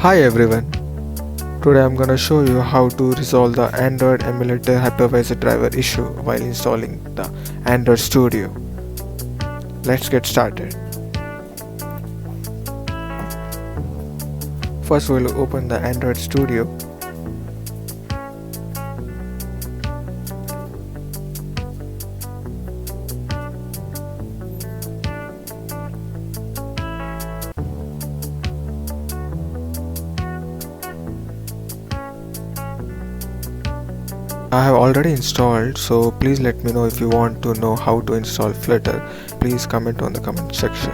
Hi everyone, today I'm gonna show you how to resolve the Android Emulator Hypervisor Driver issue while installing the Android Studio. Let's get started. First we'll open the Android Studio. I have already installed, so please let me know if you want to know how to install Flutter. Please comment on the comment section.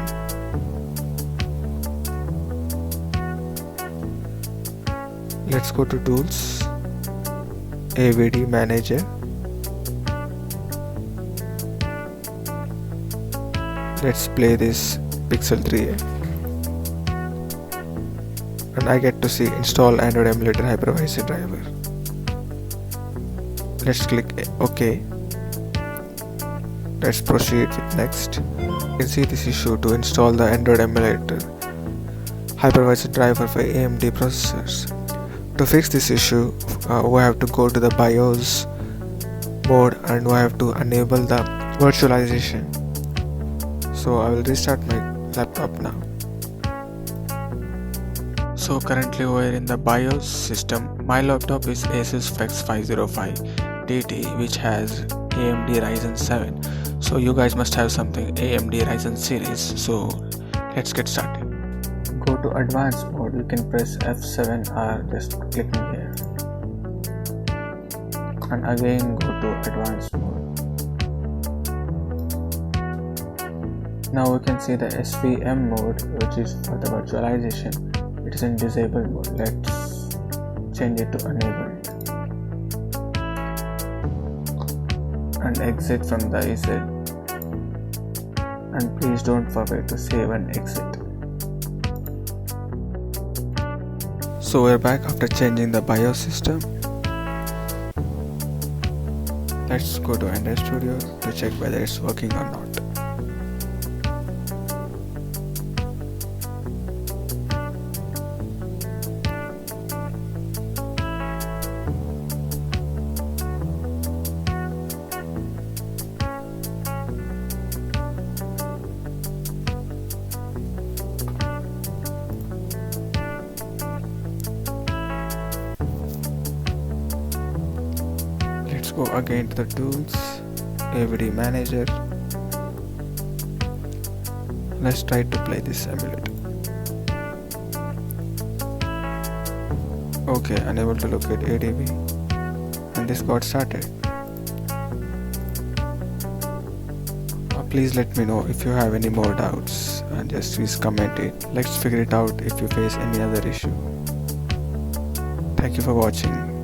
Let's go to Tools, AVD Manager. Let's play this Pixel 3a. And I get to see Install Android Emulator Hypervisor Driver. Let's click OK. Let's proceed with next. You can see this issue to install the Android Emulator Hypervisor Driver for AMD Processors. To fix this issue, we have to go to the BIOS mode and we have to enable the virtualization. So I will restart my laptop now. So currently we are in the BIOS system. My laptop is Asus Flex 505 DT, which has AMD-Ryzen 7. So you guys must have something AMD-Ryzen series. So let's get started. Go to advanced mode. You can press F7 or just clicking here. And again go to advanced mode. Now we can see the SVM mode, which is for the virtualization. It is in disabled mode. Let's change it to enabled. And exit from the EZ. And please don't forget to save and exit. So we're back after changing the BIOS system. Let's go to Android Studio to check whether it's working or not. Let's go again to the Tools, AVD Manager. Let's try to play this emulator. Okay, unable to locate ADB, and this got started. Please let me know if you have any more doubts and just please comment it. Let's figure it out if you face any other issue. Thank you for watching.